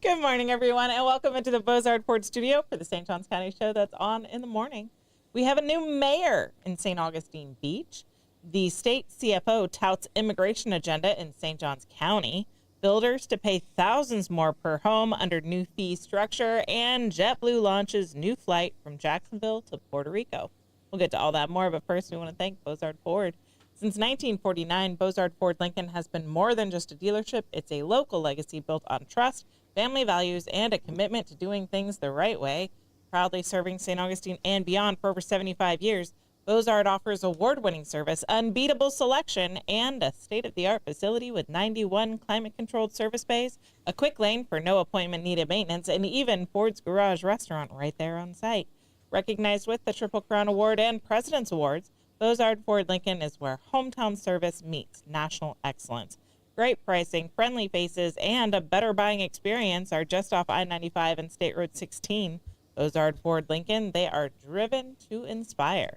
Good morning, everyone, and welcome into the Bozard Ford studio for the St. Johns County show that's on in the morning. We have a new mayor in St. Augustine Beach. The state CFO touts immigration agenda in St. Johns County. Builders to pay thousands more per home under new fee structure, and JetBlue launches new flight from Jacksonville to Puerto Rico. We'll get to all that more, but first we want to thank Bozard Ford. Since 1949, Bozard Ford Lincoln has been more than just a dealership. It's a local legacy built on trust, family values, and a commitment to doing things the right way. Proudly serving St. Augustine and beyond for over 75 years, Bozard offers award-winning service, unbeatable selection, and a state-of-the-art facility with 91 climate-controlled service bays, a quick lane for no appointment-needed maintenance, and even Ford's Garage restaurant right there on site. Recognized with the Triple Crown Award and President's Awards, Bozard Ford Lincoln is where hometown service meets national excellence. Great pricing, friendly faces, and a better buying experience are just off I-95 and State Road 16. Bozard Ford Lincoln, they are driven to inspire.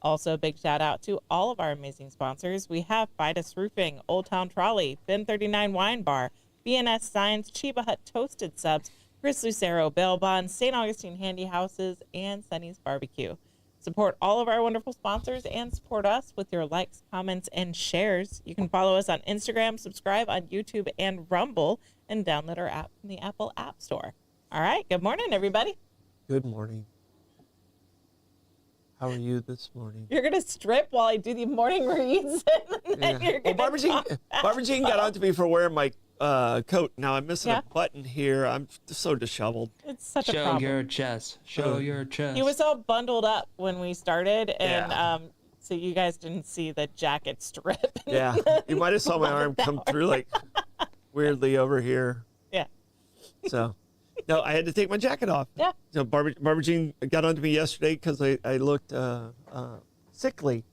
Also, a big shout out to all of our amazing sponsors. We have Fidus Roofing, Old Town Trolley, Bin 39 Wine Bar, BNS Science, Chiba Hut Toasted Subs, Chris Lucero Bail Bonds, St. Augustine Handy Houses, and Sunny's Barbecue. Support all of our wonderful sponsors and support us with your likes, comments, and shares. You can follow us on Instagram, subscribe on YouTube and Rumble, and download our app from the Apple App Store. All right, good morning, everybody. Good morning. How are you this morning? You're going to strip while I do the morning reads, and then you're going to Barbara Jean got on to me for wearing my coat. Now I'm missing a button here. I'm so disheveled. It's such a problem. Show your chest. Show your chest. He was all bundled up when we started, and so you guys didn't see the jacket strip. Yeah, you might have saw my arm come through like weirdly over here. Yeah. So, no, I had to take my jacket off. Yeah. So Barbara Jean got on to me yesterday because I looked sickly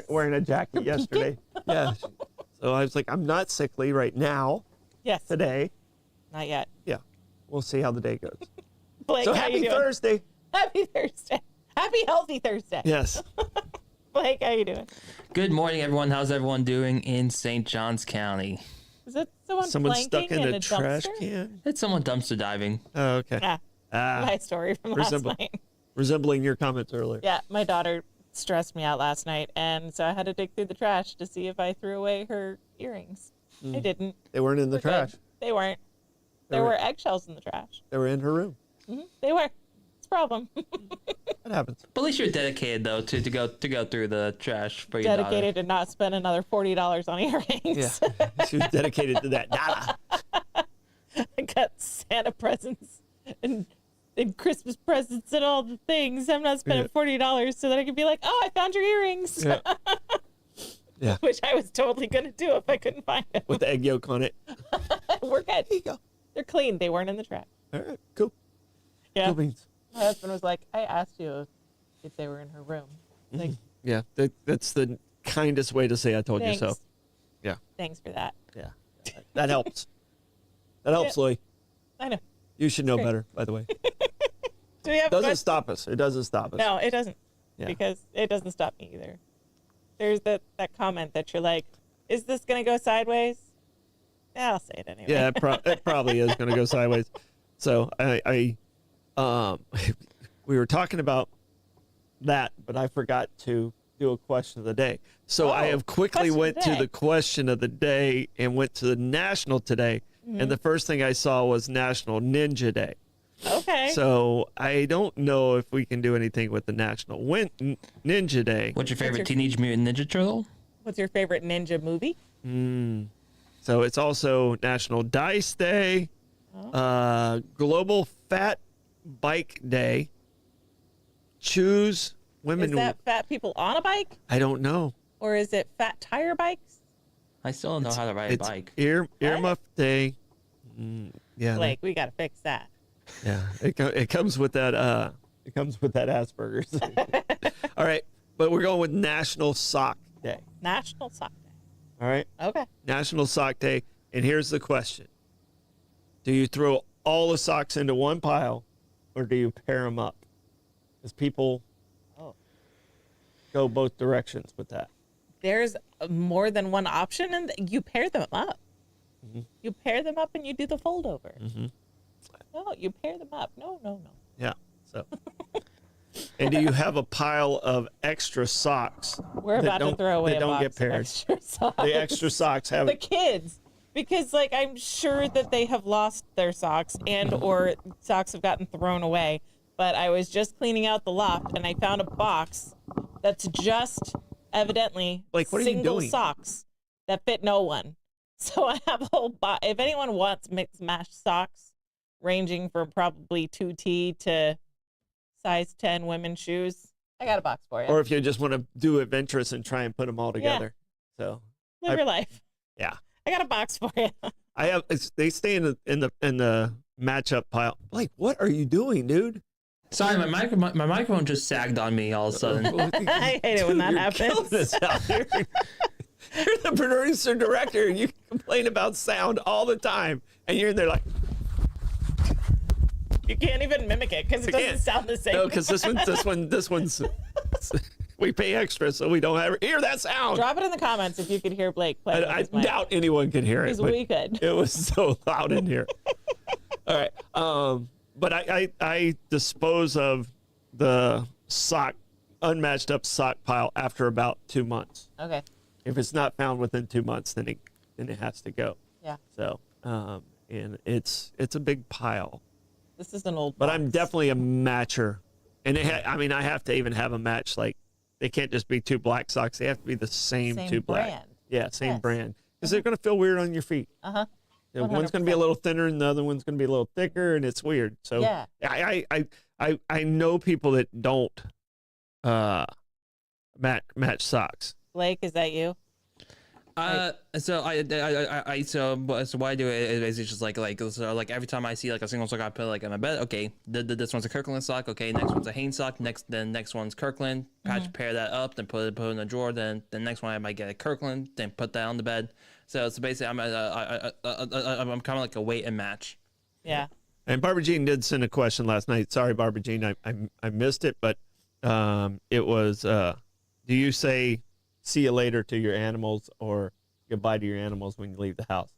wearing a jacket yesterday. Yeah. So I was like, I'm not sickly right now. Yes. Today. Not yet. Yeah. We'll see how the day goes. Blake, so how happy you doing? Thursday. Happy Thursday. Happy healthy Thursday. Yes. Blake, how you doing? Good morning, everyone. How's everyone doing in St. Johns County? Is that someone stuck in a trash dumpster? can? It's someone dumpster diving. Oh, okay. My story from last night. Resembling your comments earlier. Yeah, my daughter stressed me out last night, and so I had to dig through the trash to see if I threw away her earrings. I didn't. They weren't in the trash. Good. They weren't. There were eggshells in the trash. They were in her room. They were. It's a problem. That happens. But at least you're dedicated, though, to go through the trash for your Dedicated to not spend another $40 on earrings. Yeah. She was dedicated to that. Nada. I got Santa presents and Christmas presents and all the things. I'm not spending $40 so that I could be like, oh, I found your earrings. Yeah. Yeah. Which I was totally going to do if I couldn't find them. With the egg yolk on it. We're good. There you go. They're clean. They weren't in the trash. All right. Cool. Yeah. Cool beans. My husband was like, I asked you if they were in her room. Like, Yeah. That's the kindest way to say I told thanks. you so. Yeah. Thanks for that. Yeah. That helps. That helps, Louie. I know. You should know better, by the way. Do we have Doesn't stop us. It doesn't stop us. No, it doesn't. Yeah. Because it doesn't stop me either. There's that comment that you're like, is this going to go sideways? Yeah, I'll say it anyway. Yeah, it probably is going to go sideways. So we were talking about that, but I forgot to do a question of the day. So I have quickly went to the question of the day and went to the national today. And the first thing I saw was National Ninja Day. Okay. So I don't know if we can do anything with the National Ninja Day. What's your favorite Teenage Mutant Ninja Turtle? What's your favorite ninja movie? So it's also National Dice Day, Global Fat Bike Day. Choose women. Is that fat people on a bike? I don't know. Or is it fat tire bikes? I still don't know how to ride a bike. Earmuff Day. Yeah. Like, we got to fix that. Yeah. It comes with that. It comes with that Asperger's. All right, but we're going with National Sock Day. National Sock Day. All right. Okay. National Sock Day, and here's the question: do you throw all the socks into one pile, or do you pair them up? Because people go both directions with that. There's more than one option, and you pair them up. You pair them up and you do the fold over. No, you pair them up. No. Yeah. So. And do you have a pile of extra socks? We're about to throw away that a don't box get paired? of extra socks. The extra socks have The kids, because like I'm sure that they have lost their socks and or socks have gotten thrown away. But I was just cleaning out the loft and I found a box that's just evidently like, what are you single doing? socks that fit no one. So I have a whole box. If anyone wants mixed match socks, ranging from probably 2T to size 10 women's shoes, I got a box for you. Or if you just want to do adventurous and try and put them all together. So live your life. Yeah. I got a box for you. I have. They stay in the matchup pile. Like, what are you doing, dude? Sorry, my microphone just sagged on me all of a sudden. I hate it when that happens. You're the producer director, and you complain about sound all the time, and you're in there like. You can't even mimic it because it doesn't sound the same. No, because this one's. We pay extra, so we don't ever hear that sound. Drop it in the comments if you could hear Blake play. I doubt anyone could hear it. Because we could. It was so loud in here. All right. But I dispose of the unmatched up sock pile after about 2 months. Okay. If it's not found within 2 months, then it has to go. Yeah. So, and it's a big pile. This is an old. But box. I'm definitely a matcher, and I have to even have a match. Like, they can't just be two black socks; they have to be the same two black. Brand. Yeah, same brand, because they're gonna feel weird on your feet. One's gonna be a little thinner, and the other one's gonna be a little thicker, and it's weird. So yeah, I know people that don't match socks. Blake, is that you? So what I do is it's just like every time I see like a single sock I put like in my bed, okay, this one's a Kirkland sock, okay, next one's a Hanes sock, next one's Kirkland, pair that up, then put it in a drawer, then the next one I might get a Kirkland, then put that on the bed. So basically I'm kind of like a wait and match. Yeah. And Barbara Jean did send a question last night. Sorry, Barbara Jean, I missed it, but it was do you say see you later to your animals or goodbye to your animals when you leave the house?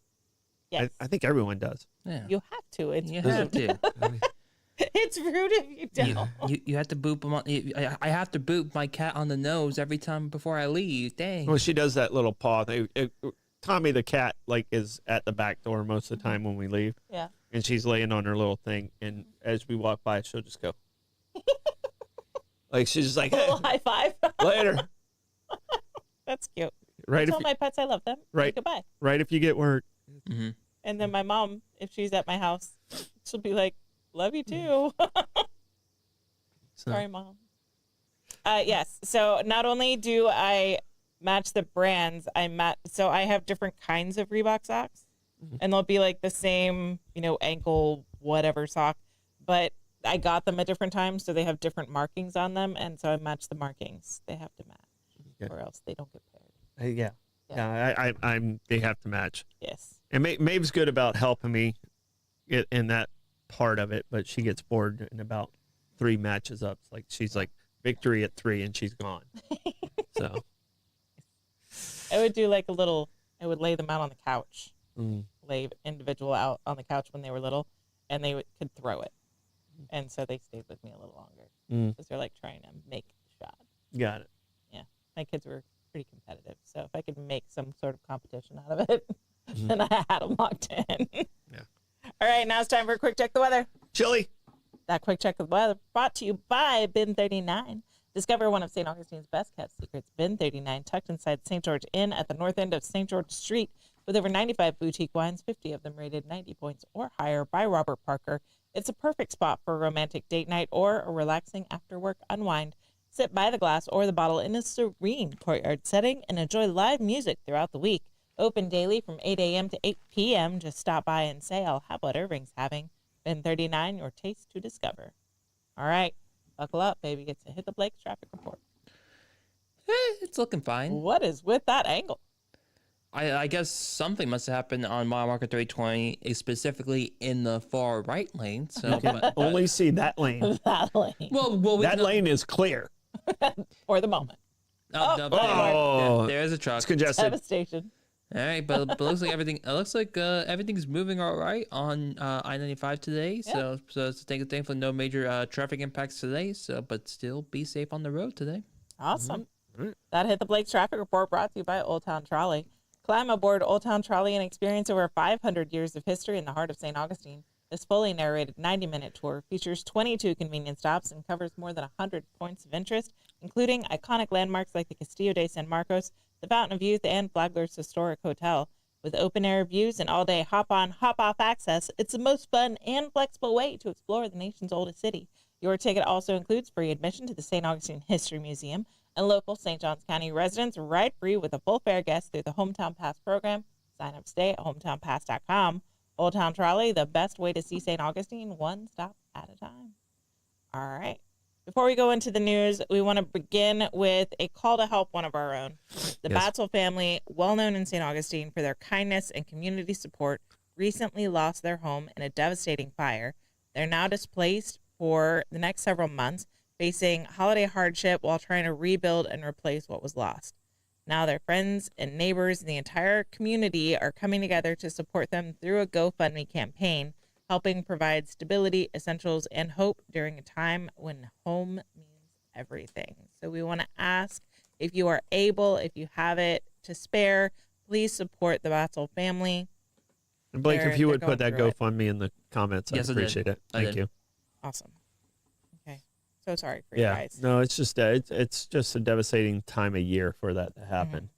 Yes. I think everyone does. Yeah. You have to. You have to. It's rude if you don't. You have to boop them. I have to boop my cat on the nose every time before I leave. Dang. Well, she does that little paw thing. Tommy the cat is at the back door most of the time when we leave. Yeah. And she's laying on her little thing, and as we walk by, she'll just go. Like she's just like, a little hey, high five. Later. That's cute. Right. I tell my pets I love them. Right. Goodbye. Right. If you get word. Mm-hmm. And then my mom, if she's at my house, she'll be like, "Love you too." Sorry, Mom. Yes. So not only do I match the brands, so I have different kinds of Reebok socks, and they'll be like the same, ankle whatever sock, but I got them at different times, so they have different markings on them, and so I match the markings. They have to match, or else they don't get paired. Yeah. They have to match. Yes. And Maeve's good about helping me get in that part of it, but she gets bored in about 3 matches up. Like she's like victory at 3 and she's gone. So I would do like I would lay them out on the couch, lay individual out on the couch when they were little, and they could throw it. And so they stayed with me a little longer because they're like trying to make the shot. Got it. Yeah. My kids were pretty competitive. So if I could make some sort of competition out of it, then I had them locked in. Yeah. All right. Now it's time for a quick check of the weather. Chilly. That quick check of the weather brought to you by Bin 39. Discover one of St. Augustine's best kept secrets. Bin 39, tucked inside St. George Inn at the north end of St. George Street, with over 95 boutique wines, 50 of them rated 90 points or higher by Robert Parker. It's a perfect spot for a romantic date night or a relaxing after-work unwind. Sit by the glass or the bottle in a serene courtyard setting and enjoy live music throughout the week. Open daily from 8 a.m. to 8 p.m. Just stop by and say, I'll have what Irving's having. Bin 39, your taste to discover. All right. Buckle up, baby. Get to hit the Blake's traffic report. It's looking fine. What is with that angle? I guess something must have happened on mile marker 320, specifically in the far right lane. So only see that lane. That lane. Well, that lane is clear. For the moment. There's a truck. It's congested. Devastation. All right, but looks like everything's moving all right on I-95 today. Yeah. So thankfully no major traffic impacts today. So but still be safe on the road today. Awesome. Right. That hit the Blake's traffic report brought to you by Old Town Trolley. Climb aboard Old Town Trolley and experience over 500 years of history in the heart of St. Augustine. This fully narrated 90-minute tour features 22 convenient stops and covers more than 100 points of interest, including iconic landmarks like the Castillo de San Marcos, the Fountain of Youth, and Flagler's historic hotel. With open-air views and all-day hop-on, hop-off access, it's the most fun and flexible way to explore the nation's oldest city. Your ticket also includes free admission to the St. Augustine History Museum, and local St. Johns County residents ride free with a full fare guest through the Hometown Pass program. Sign up today at hometownpass.com. Old Town Trolley, the best way to see St. Augustine, one stop at a time. All right. Before we go into the news, we want to begin with a call to help one of our own. The Batzel family, well known in St. Augustine for their kindness and community support, recently lost their home in a devastating fire. They're now displaced for the next several months, facing holiday hardship while trying to rebuild and replace what was lost. Now their friends and neighbors and the entire community are coming together to support them through a GoFundMe campaign, helping provide stability, essentials, and hope during a time when home means everything. So we want to ask, if you are able, if you have it to spare, please support the Batzel family. And Blake, if you would put that GoFundMe in the comments, I'd Yes, appreciate it. Thank you. Awesome. Okay. So sorry for you guys. No, it's just it's just a devastating time of year for that to happen.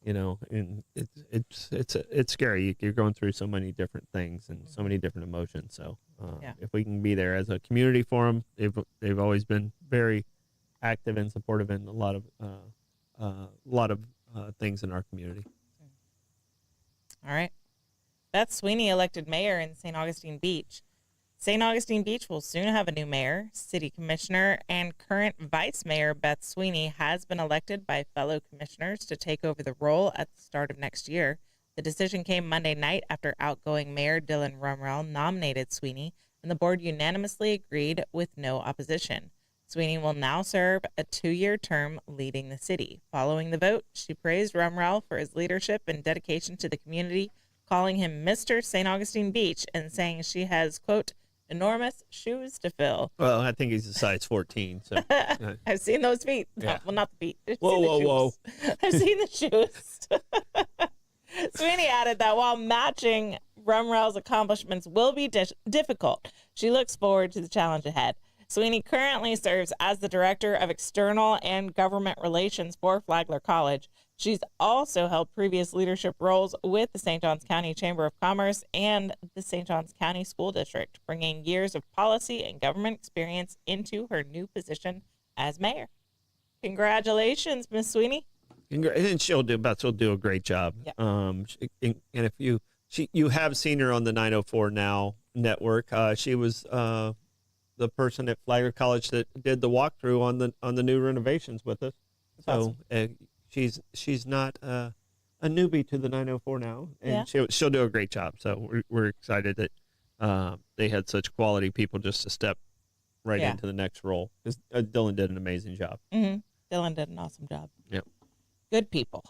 You know, and it's scary. You're going through so many different things and so many different emotions. So if we can be there as a community for them, they've always been very active and supportive in a lot of things in our community. All right. Beth Sweeney elected mayor in St. Augustine Beach. St. Augustine Beach will soon have a new mayor. City Commissioner and current Vice Mayor Beth Sweeney has been elected by fellow commissioners to take over the role at the start of next year. The decision came Monday night after outgoing Mayor Dylan Rumrell nominated Sweeney, and the board unanimously agreed with no opposition. Sweeney will now serve a 2-year term leading the city. Following the vote, she praised Rumrell for his leadership and dedication to the community, calling him Mr. St. Augustine Beach and saying she has, quote, enormous shoes to fill. Well, I think he's a size 14. So I've seen those feet. Yeah. Well, not the feet. Whoa. I've seen the shoes. Sweeney added that while matching Rumrell's accomplishments will be difficult, she looks forward to the challenge ahead. Sweeney currently serves as the Director of External and Government Relations for Flagler College. She's also held previous leadership roles with the St. Johns County Chamber of Commerce and the St. Johns County School District, bringing years of policy and government experience into her new position as mayor. Congratulations, Ms. Sweeney. And she'll do a great job. Yeah. And if you have seen her on the 904 Now network, she was the person at Flagler College that did the walkthrough on the new renovations with us. So awesome. She's not a newbie to the 904 Now, and she'll do a great job. So we're excited that they had such quality people just to step right into the next role, because Dylan did an amazing job. Mm-hmm. Dylan did an awesome job. Yep. Good people.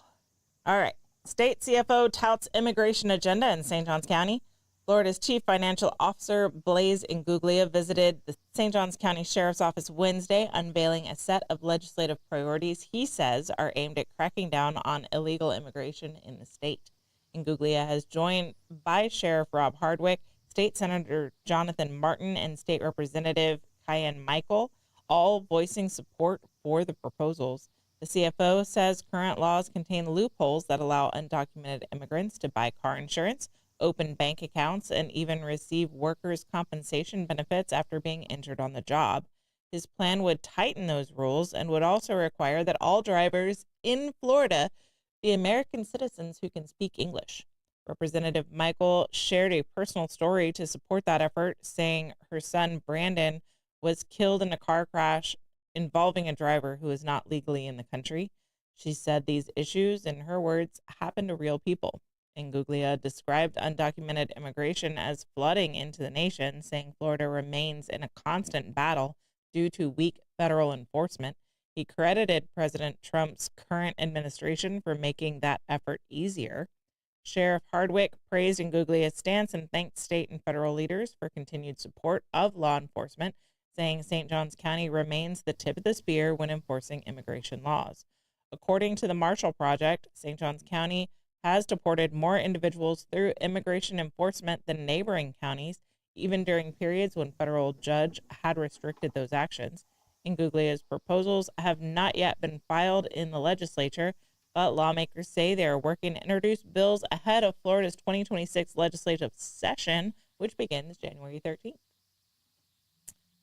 All right. State CFO touts immigration agenda in St. Johns County. Florida's Chief Financial Officer, Blaise Inguglia, visited the St. Johns County Sheriff's Office Wednesday, unveiling a set of legislative priorities he says are aimed at cracking down on illegal immigration in the state. Inguglia has joined by Sheriff Rob Hardwick, State Senator Jonathan Martin, and State Representative Kyan Michael, all voicing support for the proposals. The CFO says current laws contain loopholes that allow undocumented immigrants to buy car insurance, open bank accounts, and even receive workers' compensation benefits after being injured on the job. His plan would tighten those rules and would also require that all drivers in Florida be American citizens who can speak English. Representative Michael shared a personal story to support that effort, saying her son Brandon was killed in a car crash involving a driver who is not legally in the country. She said these issues, in her words, happen to real people. Inguglia described undocumented immigration as flooding into the nation, saying Florida remains in a constant battle due to weak federal enforcement. He credited President Trump's current administration for making that effort easier. Sheriff Hardwick praised Nguglia's stance and thanked state and federal leaders for continued support of law enforcement, saying St. Johns County remains the tip of the spear when enforcing immigration laws. According to the Marshall Project, St. Johns County has deported more individuals through immigration enforcement than neighboring counties, even during periods when federal judge had restricted those actions. Nguglia's proposals have not yet been filed in the legislature, but lawmakers say they are working to introduce bills ahead of Florida's 2026 legislative session, which begins January 13th.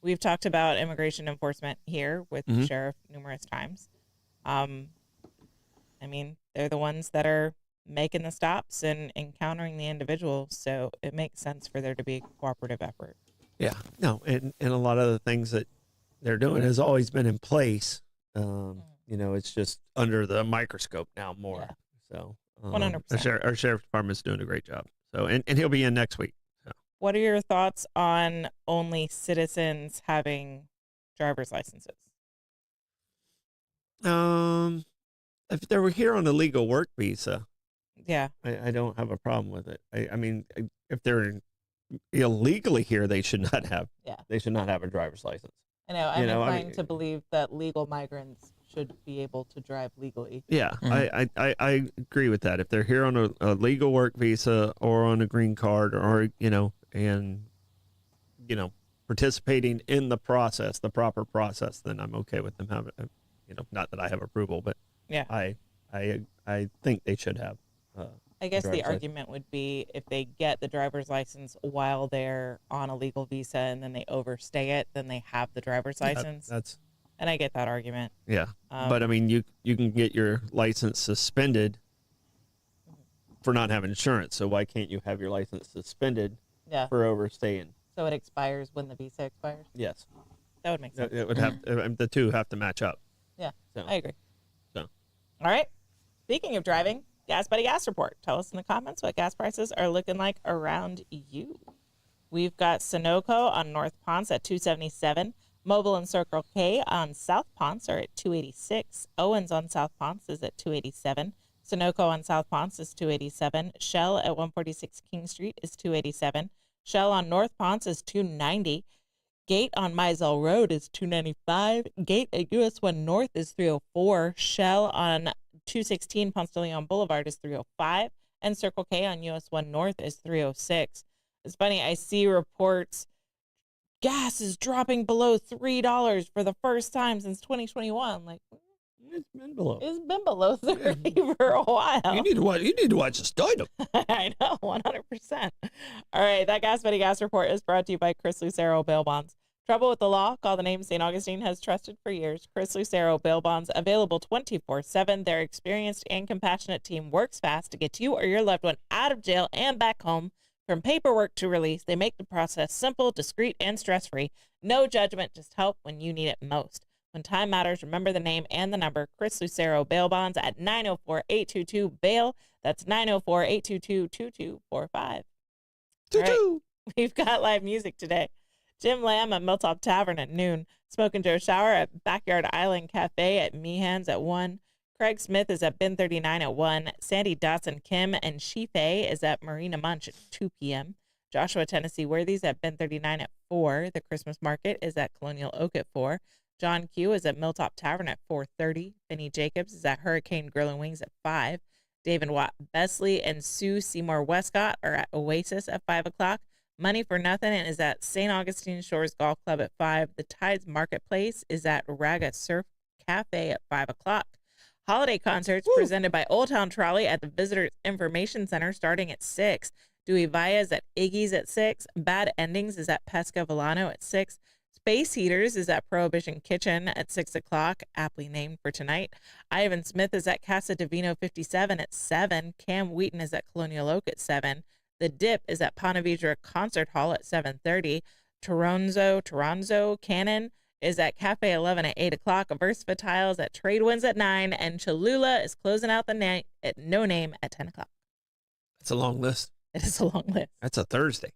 We've talked about immigration enforcement here with the sheriff numerous times. I mean, they're the ones that are making the stops and encountering the individuals, so it makes sense for there to be a cooperative effort. Yeah, no, and a lot of the things that they're doing has always been in place. It's just under the microscope now more. Yeah. So 100%. Our sheriff's department is doing a great job. So and he'll be in next week. So. What are your thoughts on only citizens having driver's licenses? If they were here on a legal work visa, yeah, I don't have a problem with it. I mean, if they're illegally here, they should not have. Yeah. They should not have a driver's license. I know. I'm inclined to believe that legal migrants should be able to drive legally. Yeah, I agree with that. If they're here on a legal work visa or on a green card or participating in the process, the proper process, then I'm okay with them having. Not that I have approval, but yeah, I think they should have. I guess the argument would be if they get the driver's license while they're on a legal visa and then they overstay it, then they have the driver's license. And I get that argument. Yeah. But I mean, you can get your license suspended for not having insurance. So why can't you have your license suspended for overstaying? So it expires when the visa expires? Yes. That would make sense. It would have the two have to match up. Yeah. So. I agree. So. All right. Speaking of driving, Gas Buddy Gas Report. Tell us in the comments what gas prices are looking like around you. We've got Sunoco on North Ponce at $2.77. Mobile and Circle K on South Ponce are at $2.86. Owens on South Ponce is at $2.87. Sunoco on South Ponce is $2.87. Shell at 146 King Street is $2.87. Shell on North Ponce is $2.90. Gate on Mizell Road is $2.95. Gate at US 1 North is $3.04. Shell on 216 Ponce de Leon Boulevard is $3.05. And Circle K on US 1 North is $3.06. It's funny, I see reports gas is dropping below $3 for the first time since 2021. Like, it's been below. It's been below 30 for a while. You need to watch the stardom. I know, 100%. All right, that Gas Buddy Gas Report is brought to you by Chris Lucero Bail Bonds. Trouble with the law? Call the name St. Augustine has trusted for years. Chris Lucero Bail Bonds, available 24/7. Their experienced and compassionate team works fast to get you or your loved one out of jail and back home. From paperwork to release, they make the process simple, discreet, and stress-free. No judgment, just help when you need it most. When time matters, remember the name and the number. Chris Lucero Bail Bonds at 904-822-BAIL. That's 904-822-2245. Right, we've got live music today. Jim Lamb at Milltop Tavern at noon. Smoke and Joe Shower at Backyard Island Cafe at Meehan's at 1. Craig Smith is at Bin 39 at 1. Sandy Dotson Kim and Shife is at Marina Munch at 2 p.m. Joshua Tennessee Worthy's at Bin 39 at 4. The Christmas Market is at Colonial Oak at 4. John Q is at Milltop Tavern at 4:30. Benny Jacobs is at Hurricane Grill and Wings at 5. David Watt Besley and Sue Seymour Westcott are at Oasis at 5 o'clock. Money for Nothing is at St. Augustine Shores Golf Club at 5. The Tides Marketplace is at Raga Surf Cafe at 5 o'clock. Holiday concerts presented by Old Town Trolley at the Visitors Information Center starting at 6. Dewey Valles at Iggy's at 6. Bad Endings is at Pesca Villano at 6. Space Heaters is at Prohibition Kitchen at 6 o'clock, aptly named for tonight. Ivan Smith is at Casa Divino 57 at 7. Cam Wheaton is at Colonial Oak at 7. The Dip is at Ponte Vedra Concert Hall at 7:30. Toronzo Cannon is at Cafe 11 at 8 o'clock. Versatile is at Trade Winds at 9. And Cholula is closing out the night at No Name at 10 o'clock. That's a long list. It is a long list. That's a Thursday.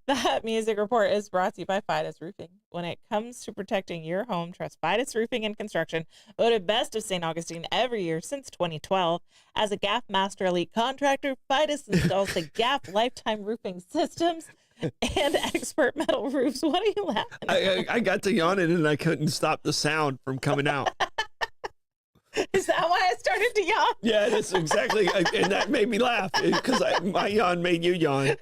That music report is brought to you by Fidus Roofing. When it comes to protecting your home, trust Fidus Roofing and Construction, voted best of St. Augustine every year since 2012. As a GAF Master Elite contractor, Fidus installs the GAF Lifetime Roofing Systems and expert metal roofs. What are you laughing at? I got to yawning and I couldn't stop the sound from coming out. Is that why I started to yawn? Yeah, that's exactly, and that made me laugh because my yawn made you yawn,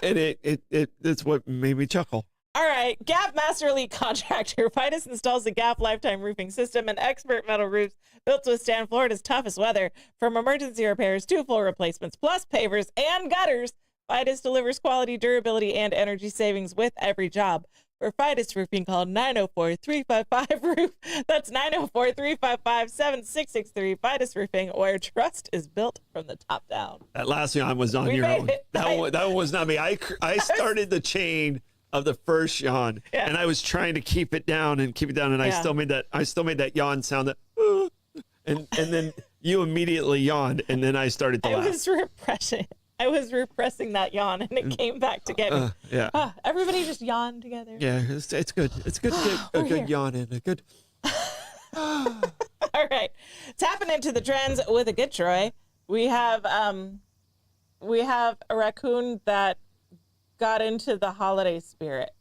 and it's what made me chuckle. All right, GAF Master Elite Contractor. Fidus installs the GAF Lifetime Roofing System and expert metal roofs built to withstand Florida's toughest weather. From emergency repairs to full replacements, plus pavers and gutters, Fidus delivers quality, durability, and energy savings with every job. For Fidus Roofing, call 904-355-ROOF. That's 904-355-7663. Fidus Roofing, where trust is built from the top down. That last yawn was on your own. That one was not me. I started the chain of the first yawn, and I was trying to keep it down, and I still made that yawn sound that, and then you immediately yawned, and then I started to laugh. I was repressing that yawn, and it came back to get me. Everybody just yawn together. Yeah, it's good. It's good to get a good yawn in. A good. All right, tapping into the trends with a good Troy. We have a raccoon that got into the holiday spirit,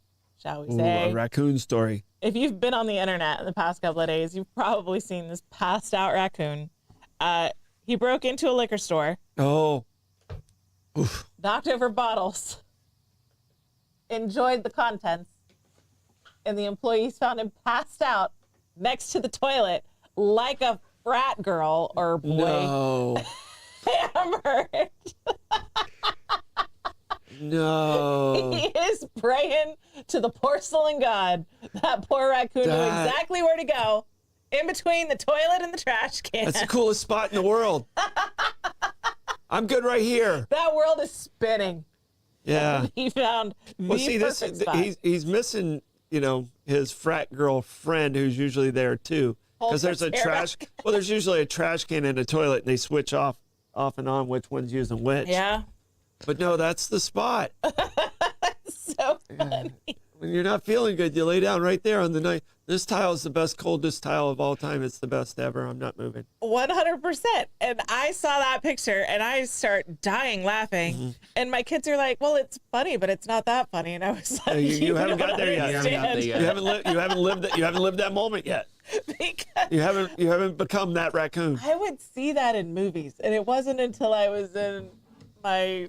shall we say? A raccoon story. If you've been on the internet in the past couple of days, you've probably seen this passed out raccoon. He broke into a liquor store. Oh. Oof. Knocked over bottles, enjoyed the contents, and the employees found him passed out next to the toilet like a frat girl or boy. No. Hammered. No. He is praying to the porcelain god. That poor raccoon knew exactly where to go, in between the toilet and the trash can. That's the coolest spot in the world. I'm good right here. That world is spinning. Yeah. He found the perfect spot. He's missing, his frat girl friend who's usually there too. Because there's there's usually a trash can and a toilet, and they switch off and on which one's using which. Yeah. But no, that's the spot. So funny. When you're not feeling good, you lay down right there on the night. This tile is the best, coldest tile of all time. It's the best ever. I'm not moving. 100%. And I saw that picture and I start dying laughing. Mm-hmm. And my kids are like, well, it's funny, but it's not that funny. And I was like, you haven't got there yet. You haven't lived that moment yet. Because you haven't become that raccoon. I would see that in movies. And it wasn't until I was in my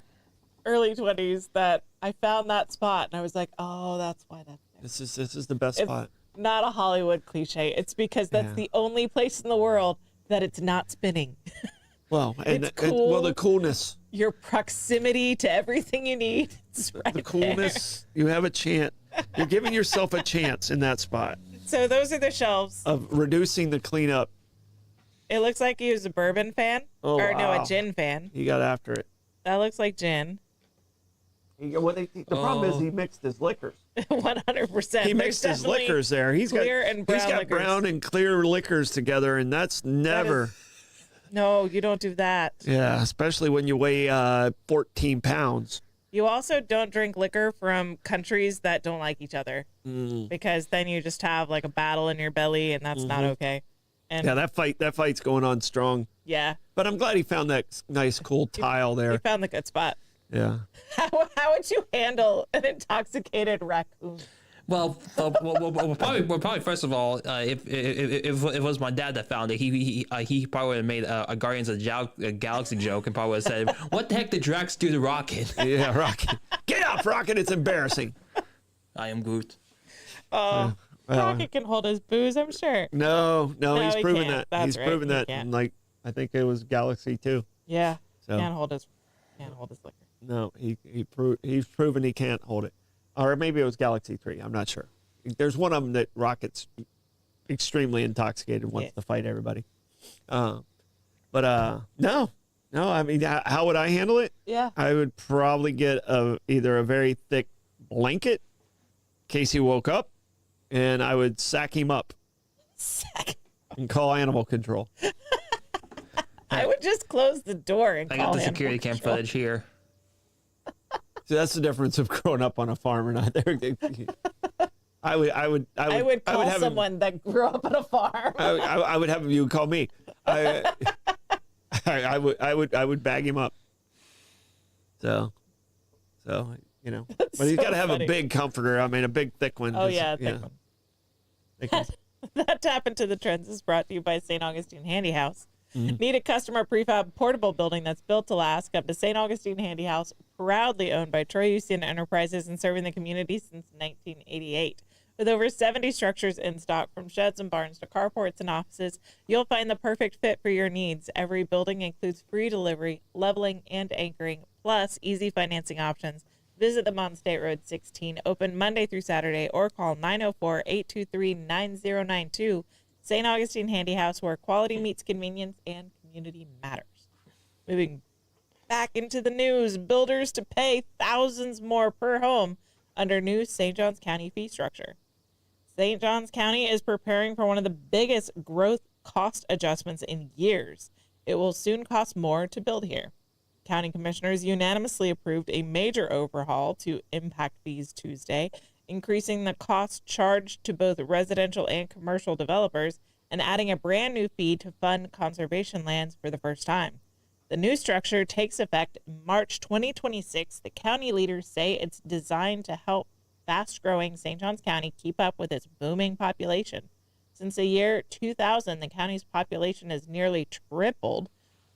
early 20s that I found that spot. And I was like, oh, that's why that's there. This is the best spot. Not a Hollywood cliche. It's because that's the only place in the world that it's not spinning. Well, and cool. The coolness. Your proximity to everything you need. It's right the coolness. There. You have a chance. You're giving yourself a chance in that spot. So those are the shelves. Of reducing the cleanup. It looks like he was a bourbon fan. Oh, a gin fan. He got after it. That looks like gin. The problem is he mixed his liquors. 100%. He mixed his liquors there. He's got brown and clear liquors together, and that's never. No, you don't do that. Yeah, especially when you weigh 14 pounds. You also don't drink liquor from countries that don't like each other, because then you just have like a battle in your belly, and that's not okay. And yeah, that fight's going on strong. Yeah. But I'm glad he found that nice, cool tile there. He found the good spot. Yeah. How would you handle an intoxicated raccoon? Well, probably first of all, if it was my dad that found it, he probably would have made a Guardians of the Galaxy joke and probably would have said, "What the heck did Drax do to Rocket?" Yeah, Rocket. Get up, Rocket! It's embarrassing. I am Groot. Oh, Rocket can hold his booze, I'm sure. No, he's proven that. That's he's proven that. And I think it was Galaxy 2. Yeah. So. Can't hold his liquor. No, he's proven he can't hold it. Or maybe it was Galaxy 3. I'm not sure. There's one of them that Rocket's extremely intoxicated and wants to fight everybody. No. I mean, how would I handle it? Yeah. I would probably get either a very thick blanket in case he woke up, and I would sack him up and call animal control. I would just close the door and call I got the security cam footage here. So that's the difference of growing up on a farm or not. I would call have someone that grew up on a farm. I would have you call me. I would bag him up. So you know, That's but he's so got to have funny. a big comforter. I mean, a big thick one. Oh yeah, thick one. That Tap Into the Trends is brought to you by St. Augustine Handy House. Need a customer prefab portable building that's built to last? Come to St. Augustine Handy House, proudly owned by Troy Houston Enterprises and serving the community since 1988. With over 70 structures in stock, from sheds and barns to carports and offices, you'll find the perfect fit for your needs. Every building includes free delivery, leveling, and anchoring, plus easy financing options. Visit them on State Road 16, open Monday through Saturday, or call 904-823-9092. St. Augustine Handy House, where quality meets convenience and community matters. Moving back into the news, builders to pay thousands more per home under new St. Johns County fee structure. St. Johns County is preparing for one of the biggest growth cost adjustments in years. It will soon cost more to build here. County commissioners unanimously approved a major overhaul to impact fees Tuesday, increasing the cost charged to both residential and commercial developers and adding a brand new fee to fund conservation lands for the first time. The new structure takes effect March 2026. The county leaders say it's designed to help fast-growing St. Johns County keep up with its booming population. Since the year 2000, the county's population has nearly tripled,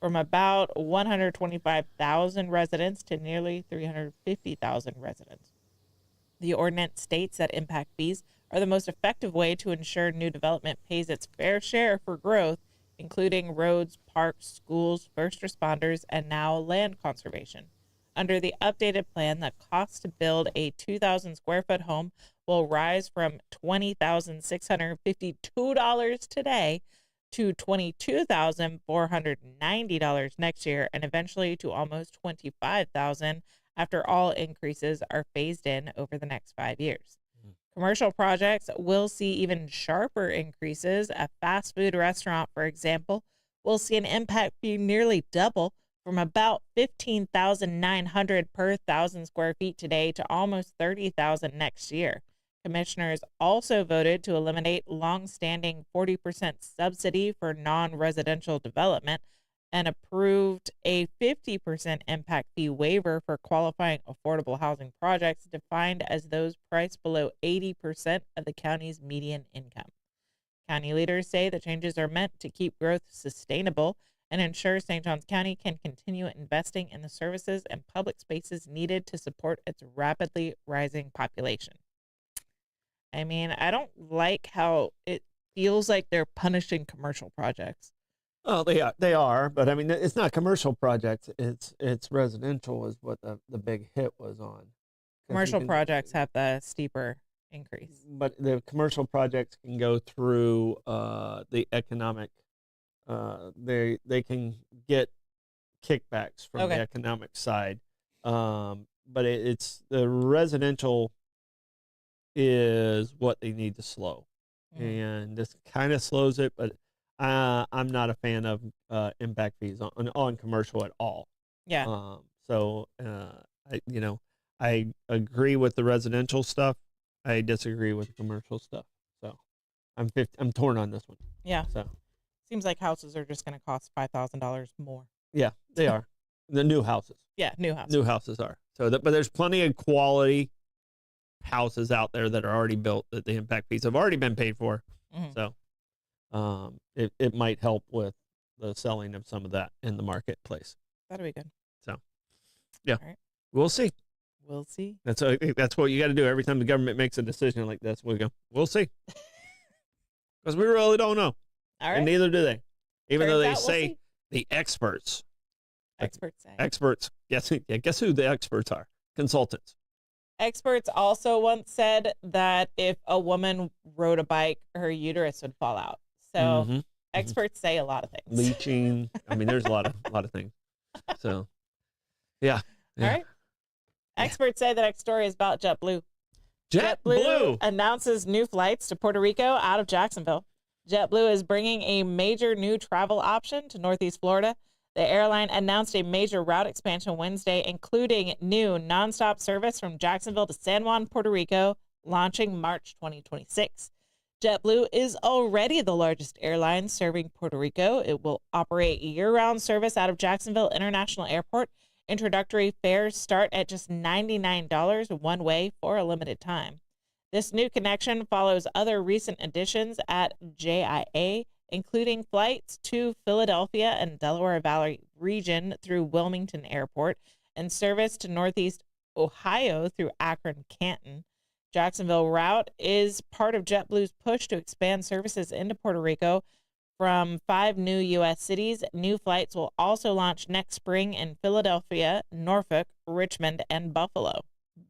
from about 125,000 residents to nearly 350,000 residents. The ordinance states that impact fees are the most effective way to ensure new development pays its fair share for growth, including roads, parks, schools, first responders, and now land conservation. Under the updated plan, the cost to build a 2,000 square foot home will rise from $20,652 today to $22,490 next year, and eventually to almost $25,000 after all increases are phased in over the next 5 years. Commercial projects will see even sharper increases. A fast food restaurant, for example, will see an impact fee nearly double, from about $15,900 per 1,000 square feet today to almost $30,000 next year. Commissioners also voted to eliminate long-standing 40% subsidy for non-residential development and approved a 50% impact fee waiver for qualifying affordable housing projects defined as those priced below 80% of the county's median income. County leaders say the changes are meant to keep growth sustainable and ensure St. Johns County can continue investing in the services and public spaces needed to support its rapidly rising population. I mean, I don't like how it feels like they're punishing commercial projects. Oh, they are, but I mean, it's not commercial projects. It's residential is what the big hit was on. Commercial projects have the steeper increase. But the commercial projects can go through the economic. They can get kickbacks from the economic side, but it's the residential is what they need to slow, and this kind of slows it. But I'm not a fan of impact fees on commercial at all. Yeah. I agree with the residential stuff. I disagree with the commercial stuff. So I'm torn on this one. Yeah. So seems like houses are just going to cost $5,000 more. Yeah, they are. The new houses. Yeah, new houses. New houses are. But there's plenty of quality houses out there that are already built that the impact fees have already been paid for. So it might help with the selling of some of that in the marketplace. That'll be good. So, yeah, all right. We'll see. We'll see. That's what you got to do every time the government makes a decision like this. We'll see, because we really don't know, all right. and neither do they. Even though they say we'll the experts. Experts say. Experts. Guess who the experts are? Consultants. Experts also once said that if a woman rode a bike, her uterus would fall out. So experts say a lot of things. Leaching. I mean, there's a lot of things. So, yeah. All right. Experts say the next story is about JetBlue. JetBlue announces new flights to Puerto Rico out of Jacksonville. JetBlue is bringing a major new travel option to Northeast Florida. The airline announced a major route expansion Wednesday, including new nonstop service from Jacksonville to San Juan, Puerto Rico, launching March 2026. JetBlue is already the largest airline serving Puerto Rico. It will operate year-round service out of Jacksonville International Airport. Introductory fares start at just $99 one way for a limited time. This new connection follows other recent additions at JIA, including flights to Philadelphia and Delaware Valley region through Wilmington Airport and service to Northeast Ohio through Akron-Canton. Jacksonville route is part of JetBlue's push to expand services into Puerto Rico from 5 new U.S. cities. New flights will also launch next spring in Philadelphia, Norfolk, Richmond, and Buffalo.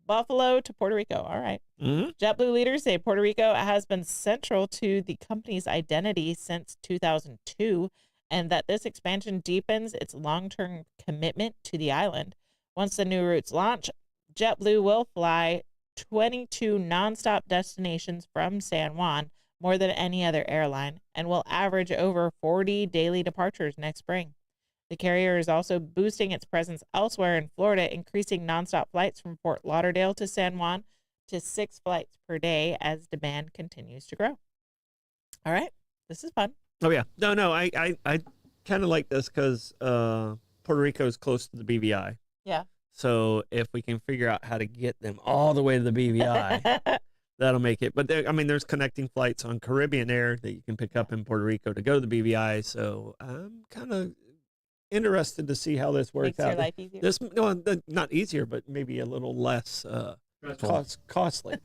Buffalo to Puerto Rico. All right. Mm-hmm. JetBlue leaders say Puerto Rico has been central to the company's identity since 2002, and that this expansion deepens its long-term commitment to the island. Once the new routes launch, JetBlue will fly 22 nonstop destinations from San Juan, more than any other airline, and will average over 40 daily departures next spring. The carrier is also boosting its presence elsewhere in Florida, increasing nonstop flights from Fort Lauderdale to San Juan to 6 flights per day as demand continues to grow. All right, this is fun. Oh yeah, no, I kind of like this because Puerto Rico is close to the BVI. Yeah. So if we can figure out how to get them all the way to the BVI, that'll make it. But there's connecting flights on Caribbean Air that you can pick up in Puerto Rico to go to the BVI. So I'm kind of interested to see how this works Makes out. your life easier. This not easier, but maybe a little less costly.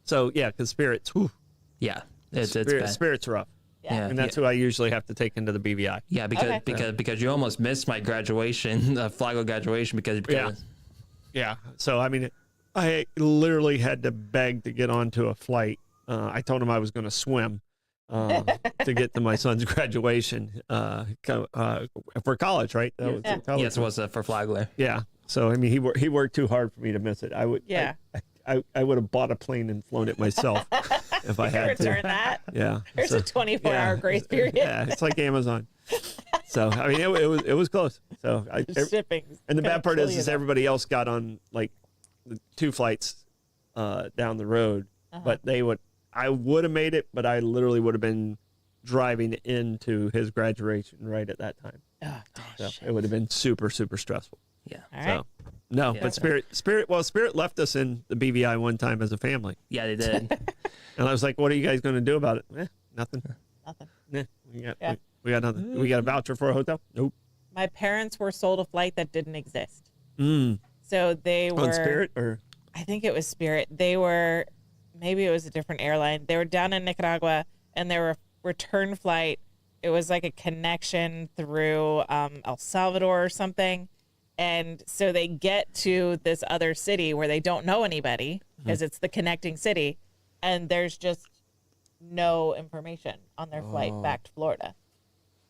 So yeah, because Spirit's, whew, Yeah, it's bad. Spirit's rough. Yeah. And that's who I usually have to take into the BVI. Yeah, because you almost missed my graduation, Flago graduation, because Yeah. So I literally had to beg to get onto a flight. I told him I was going to swim to get to my son's graduation for college, right? That was college. Yes, it was for Flagler. Yeah. So he worked too hard for me to miss it. I would. Yeah. I would have bought a plane and flown it myself if I had to. Return that. Yeah. There's a 24-hour grace period. Yeah, it's like Amazon. So it was close. So Shipping. and the bad part is everybody else got on like the 2 flights down the road, but I would have made it, but I literally would have been driving into his graduation right at that time. Oh, so shit. it would have been super, super stressful. Yeah. All right. So no, Yeah. but Spirit left us in the BVI one time as a family. Yeah, they did. And I was like, what are you guys going to do about it? Nothing. Nothing. We got nothing. We got a voucher for a hotel? Nope. My parents were sold a flight that didn't exist. Mm. So they were On Spirit or? I think it was Spirit. Maybe it was a different airline. They were down in Nicaragua, and they were a return flight. It was like a connection through El Salvador or something. And so they get to this other city where they don't know anybody because it's the connecting city. And there's just no information on their flight back to Florida.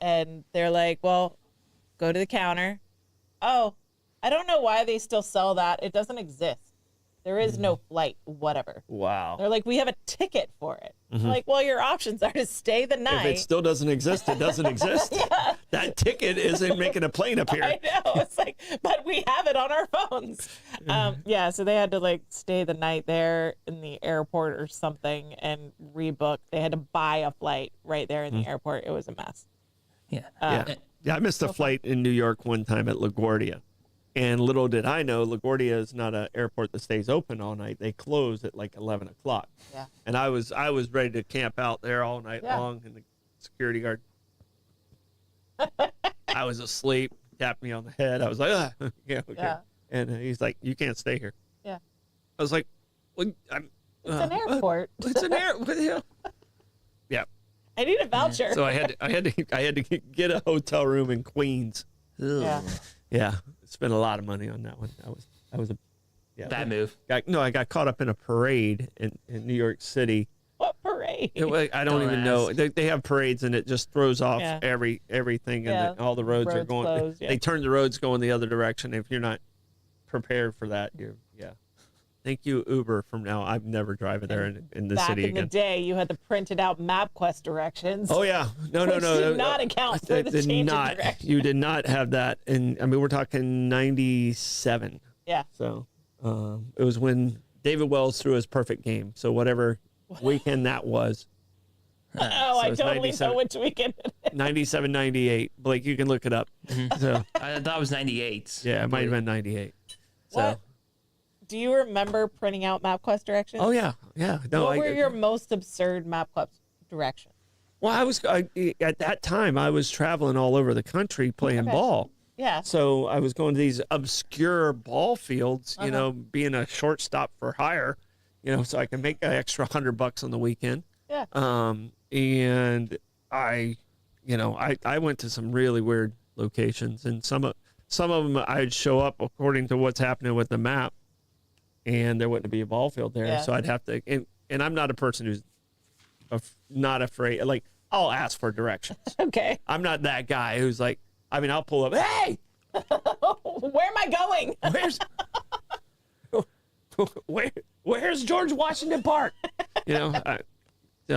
And they're like, well, go to the counter. Oh, I don't know why they still sell that. It doesn't exist. There is no flight, whatever. Wow. They're like, we have a ticket for it. Like, well, your options are to stay the night. If it still doesn't exist, it doesn't exist. Yeah. That ticket isn't making a plane appear. I know. It's like, but we have it on our phones. Yeah, so they had to like stay the night there in the airport or something and rebook. They had to buy a flight right there in the airport. It was a mess. Yeah. Yeah, I missed a flight in New York one time at LaGuardia. And little did I know, LaGuardia is not an airport that stays open all night. They close at like 11 o'clock. Yeah. And I was ready to camp out there all night long, and the security guard, I was asleep, tapped me on the head. I was like, yeah, okay. Yeah. And he's like, you can't stay here. Yeah. I was like, well, it's an airport. It's an airport. Yeah. I need a voucher. So I had to get a hotel room in Queens. Yeah. Yeah, spent a lot of money on that one. That was a Bad move. I got caught up in a parade in New York City. What parade? I don't even know. They have parades, and it just throws off everything, and all the roads are going. Closed, They turn the roads going the other direction. If you're not prepared for that, Thank you, Uber. From now, I'm never driving there in the city again. Back in the day, you had the printed out MapQuest directions. Oh yeah, no. Did not account for the change in direction. You did not have that, and I mean we're talking 97. Yeah. So it was when David Wells threw his perfect game. So whatever weekend that was. So I totally know which weekend it is. 97, 98. Blake, you can look it up. So I thought it was 98. yeah, it might have been 98. So. What? Do you remember printing out MapQuest directions? Oh yeah. No, what were your most absurd MapQuest directions? Well, at that time I was traveling all over the country playing ball. Yeah. So I was going to these obscure ball fields, you know, being a shortstop for hire, you know, so I can make an extra $100 on the weekend. Yeah. And I went to some really weird locations, and some of them I'd show up according to what's happening with the map, and there wouldn't be a ball field there. Yeah. So I'd have to, and I'm not a person who's not afraid. Like, I'll ask for directions. Okay. I'm not that guy who's like, I mean, I'll pull up, hey! Where am I going? Where's George Washington Park? You know,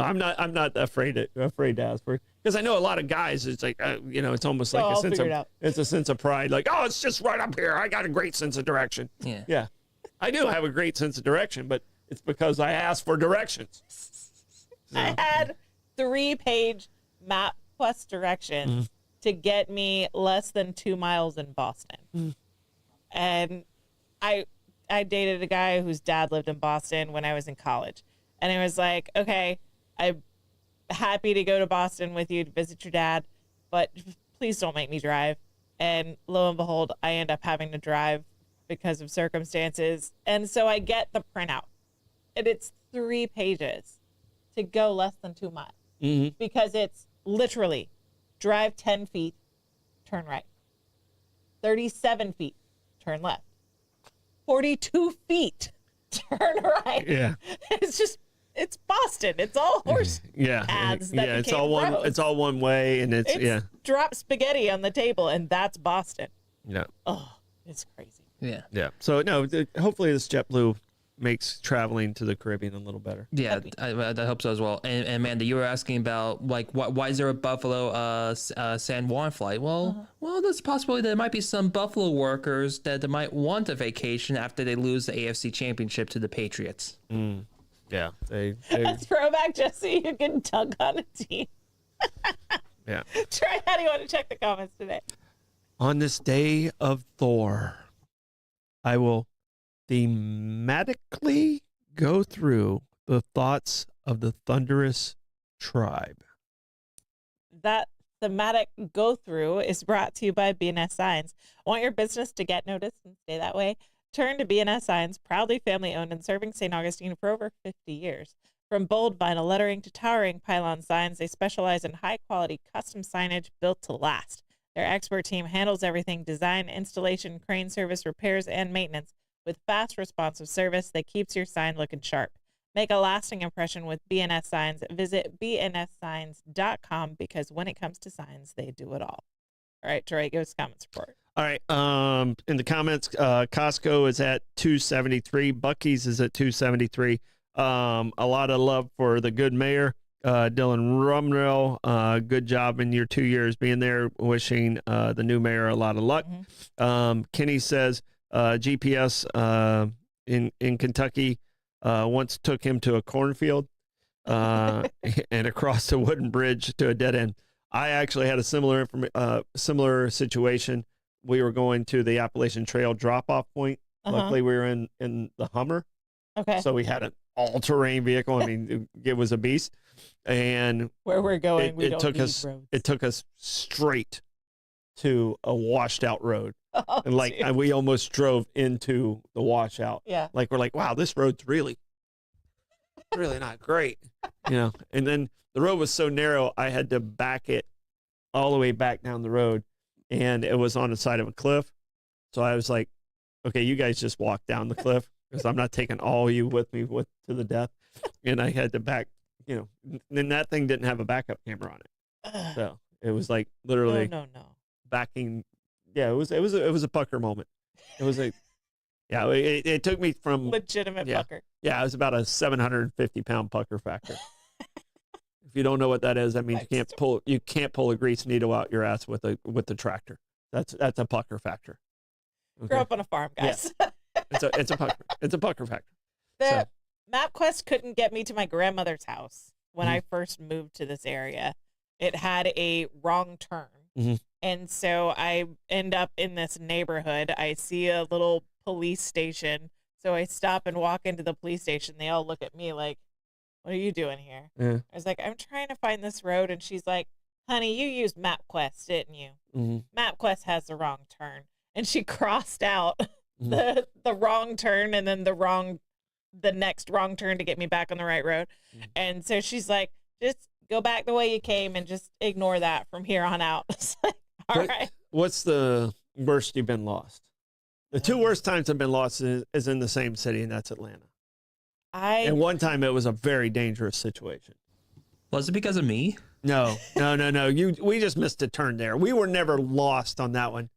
I'm not afraid to ask for it, because I know a lot of guys. It's like you know, it's almost like a sense of pride. Like, oh, it's just right up here. I got a great sense of direction. Yeah. I do have a great sense of direction, but it's because I asked for directions. So. I had 3-page MapQuest directions to get me less than 2 miles in Boston. And I dated a guy whose dad lived in Boston when I was in college. And I was like, okay, I'm happy to go to Boston with you to visit your dad, but please don't make me drive. And lo and behold, I end up having to drive because of circumstances. And so I get the printout, and it's 3 pages to go less than 2 miles, because it's literally drive 10 feet, turn right, 37 feet, turn left, 42 feet, turn right. Yeah. It's Boston. It's all horse paths that it's all one roads. It's all one way, and it's drop spaghetti on the table, and that's Boston. Yeah. Oh, it's crazy. Yeah. So no, hopefully this JetBlue makes traveling to the Caribbean a little better. Yeah, I hope so as well. And Amanda, you were asking about like why is there a Buffalo San Juan flight? Well, there's a possibility that there might be some Buffalo workers that might want a vacation after they lose the AFC Championship to the Patriots. Yeah, they throwback, Jesse. You can tug on a team. Yeah. Troy, how do you want to check the comments today? On this day of Thor, I will thematically go through the thoughts of the thunderous tribe. That thematic go through is brought to you by BNS Signs. Want your business to get noticed and stay that way? Turn to BNS Signs, proudly family owned and serving St. Augustine for over 50 years. From bold vinyl lettering to towering pylon signs, they specialize in high quality custom signage built to last. Their expert team handles everything: design, installation, crane service, repairs, and maintenance with fast, responsive service that keeps your sign looking sharp. Make a lasting impression with BNS Signs. Visit bnssigns.com, because when it comes to signs, they do it all. All right, Troy, give us a comments report. All right. In the comments, Costco is at 273. Buc-ee's is at 273. A lot of love for the good mayor, Dylan Rumrell. Good job in your 2 years being there. Wishing the new mayor a lot of luck. Kenny says GPS in Kentucky once took him to a cornfield and across a wooden bridge to a dead end. I actually had a similar situation. We were going to the Appalachian Trail drop-off point. Luckily, we were in the Hummer. Okay. So we had an all-terrain vehicle. I mean, it was a beast. And where we're going, it took us straight to a washed-out road. Oh, and we almost drove into the washout. Yeah. Like, we're like, wow, this road's really not great. You know, and then the road was so narrow, I had to back it all the way back down the road, and it was on the side of a cliff. So I was like, okay, you guys just walk down the cliff, because I'm not taking all you with me to the death. And I had to back, you know, and that thing didn't have a backup camera on it. So it was like literally no. backing. Yeah, it was a pucker moment. It was Yeah, it took me from legitimate pucker. Yeah, it was about a 750-pound pucker factor. If you don't know what that is, that means you can't pull a grease needle out your ass with the tractor. That's a pucker factor. Okay. Grew up on a farm, guys. Yeah. It's a pucker factor. The MapQuest couldn't get me to my grandmother's house when I first moved to this area. It had a wrong turn. Mm-hmm. And so I end up in this neighborhood. I see a little police station. So I stop and walk into the police station. They all look at me like, what are you doing here? Yeah. I was like, I'm trying to find this road. And she's like, honey, you used MapQuest, didn't you? Mm-hmm. MapQuest has the wrong turn. And she crossed out Mm-hmm. the wrong turn and then the next wrong turn to get me back on the right road. Mm-hmm. And so she's like, just go back the way you came and just ignore that from here on out. It's like, all right. What's the worst you've been lost? The two worst times I've been lost is in the same city, and that's Atlanta. And one time it was a very dangerous situation. Was it because of me? No. We just missed a turn there. We were never lost on that one.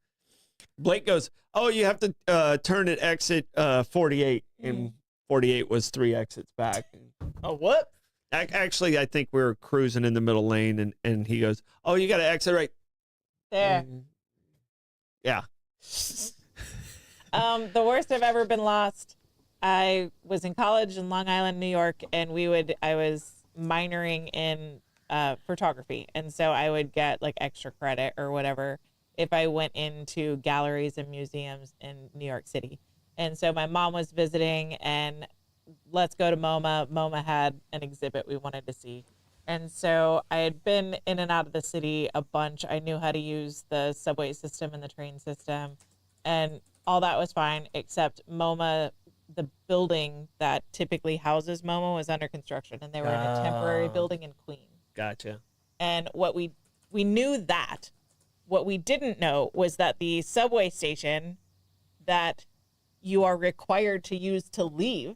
Blake goes, oh, you have to turn at exit 48. And 48 was 3 exits back. Oh, what? Actually, I think we were cruising in the middle lane, and he goes, oh, you got to exit right there. Yeah. The worst I've ever been lost, I was in college in Long Island, New York, and I was minoring in photography. And so I would get like extra credit or whatever if I went into galleries and museums in New York City. And so my mom was visiting, and let's go to MoMA. MoMA had an exhibit we wanted to see. And so I had been in and out of the city a bunch. I knew how to use the subway system and the train system, and all that was fine, except MoMA, the building that typically houses MoMA, was under construction, and they were in a temporary building in Queens. Gotcha. And what we knew that. What we didn't know was that the subway station that you are required to use to leave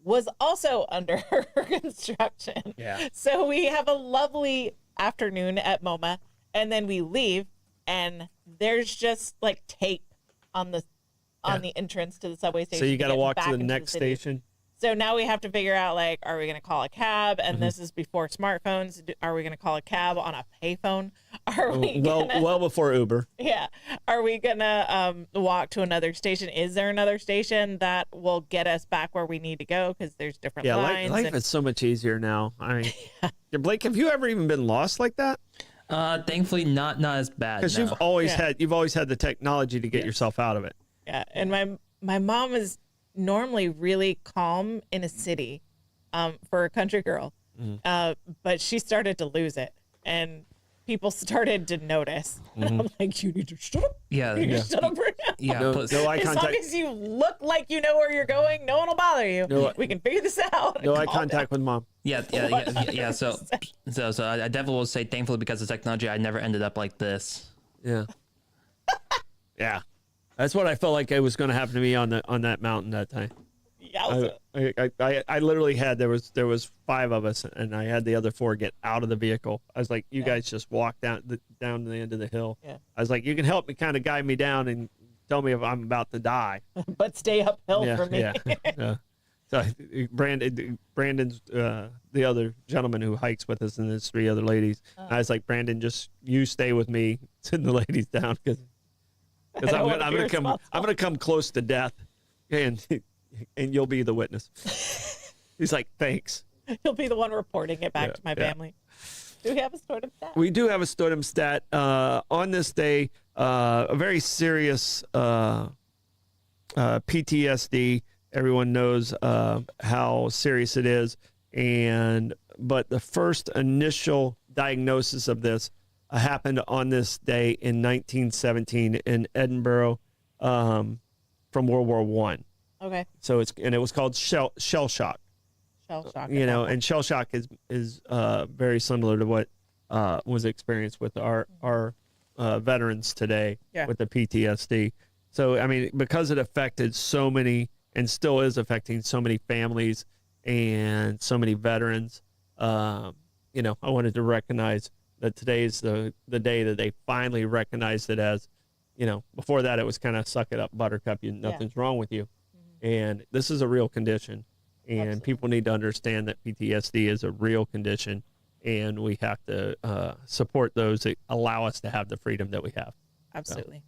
was also under construction. Yeah. So we have a lovely afternoon at MoMA, and then we leave, and there's just like tape on the entrance to the subway station. So you got to walk to the into next station. So now we have to figure out, like, are we going to call a cab? And this is before smartphones. Are we going to call a cab on a payphone? Are we well before Uber? Yeah. Are we going to walk to another station? Is there another station that will get us back where we need to go? Because there's different lines. Life is so much easier now. I mean, Blake, have you ever even been lost like that? Thankfully, not as bad. Because you've always had the technology to get yourself out of it. Yeah. And my mom is normally really calm in a city for a country girl, but she started to lose it, and people started to notice. And I'm like, you need to shut up. Yeah, Shut up right now. Yeah, no eye as contact. long as you look like you know where you're going, no one will bother you. We can figure this out. No eye contact with mom. Yeah. So I definitely will say, thankfully, because of technology, I never ended up like this. Yeah. Yeah. That's what I felt like it was going to happen to me on that mountain that time. Yeah. I literally had there was 5 of us, and I had the other 4 get out of the vehicle. I was like, you guys just walk down to the end of the hill. Yeah. I was like, you can help me kind of guide me down and tell me if I'm about to die. But stay uphill for me. Yeah. So Brandon's the other gentleman who hikes with us, and there's 3 other ladies. I was like, Brandon, just you stay with me, send the ladies down because I'm gonna come close to death, and you'll be the witness. He's like, thanks. You'll be the one reporting it back to my family. Do we have a Stordom stat? We do have a Stordom stat on this day. A very serious PTSD. Everyone knows how serious it is, but the first initial diagnosis of this happened on this day in 1917 in Edinburgh, from World War I. Okay. So it was called shell shock. Shell shock. And shell shock is very similar to what was experienced with our veterans today with the PTSD. So I mean, because it affected so many and still is affecting so many families and so many veterans, I wanted to recognize that today's the day that they finally recognized it as, before that it was kind of suck it up, buttercup, nothing's wrong with you. And this is a real condition, and Absolutely. people need to understand that PTSD is a real condition, and we have to support those that allow us to have the freedom that we have. Absolutely.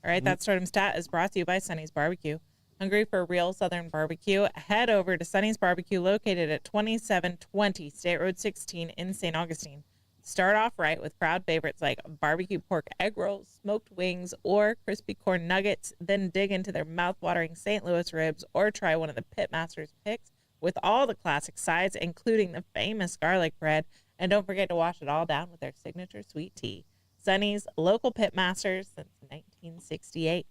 All right, that Stardom Stat is brought to you by Sonny's Barbecue. Hungry for real Southern barbecue? Head over to Sonny's Barbecue, located at 2720 State Road 16 in St. Augustine. Start off right with crowd favorites like barbecue pork egg rolls, smoked wings, or crispy corn nuggets. Then dig into their mouth-watering St. Louis ribs or try one of the Pitmasters picks with all the classic sides, including the famous garlic bread. And don't forget to wash it all down with their signature sweet tea. Sonny's, local Pitmasters since 1968.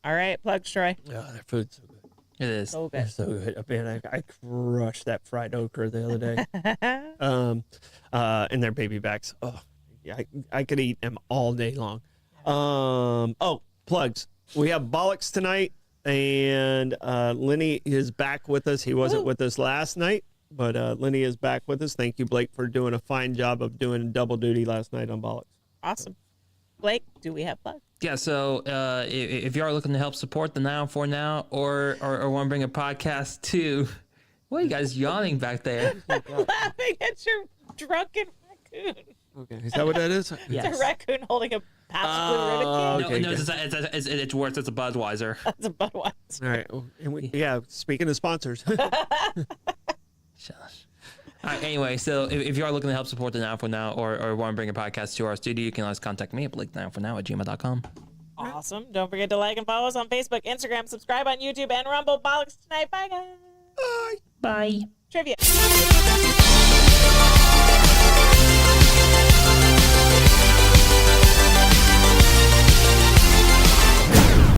All right, plugs, Troy. Oh, their food's so good. It is. So They're good. so good. Man, I crushed that fried okra the other day. And their baby backs. Oh, yeah, I could eat them all day long. Plugs. We have Bollocks tonight, and Lenny is back with us. He wasn't with us last night, but Lenny is back with us. Thank you, Blake, for doing a fine job of doing double duty last night on Bollocks. Awesome. Blake, do we have plugs? Yeah, so if you are looking to help support the Now for Now or want to bring a podcast to, what are you guys yawning back there? Laughing at your drunken raccoon. Okay, is that what that is? Yes. It's a raccoon holding a Pabst Blue Ribbon can. No, Okay, no, good. it's worse. It's a Budweiser. That's a Budweiser. All right. And speaking of sponsors. Shush. All right, anyway, so if you are looking to help support the Now for Now or want to bring a podcast to our studio, you can always contact me at BlakeNowForNow@gmail.com. Awesome. Don't forget to like and follow us on Facebook, Instagram, subscribe on YouTube, and Rumble. Bollocks tonight. Bye, guys. Bye. Trivia.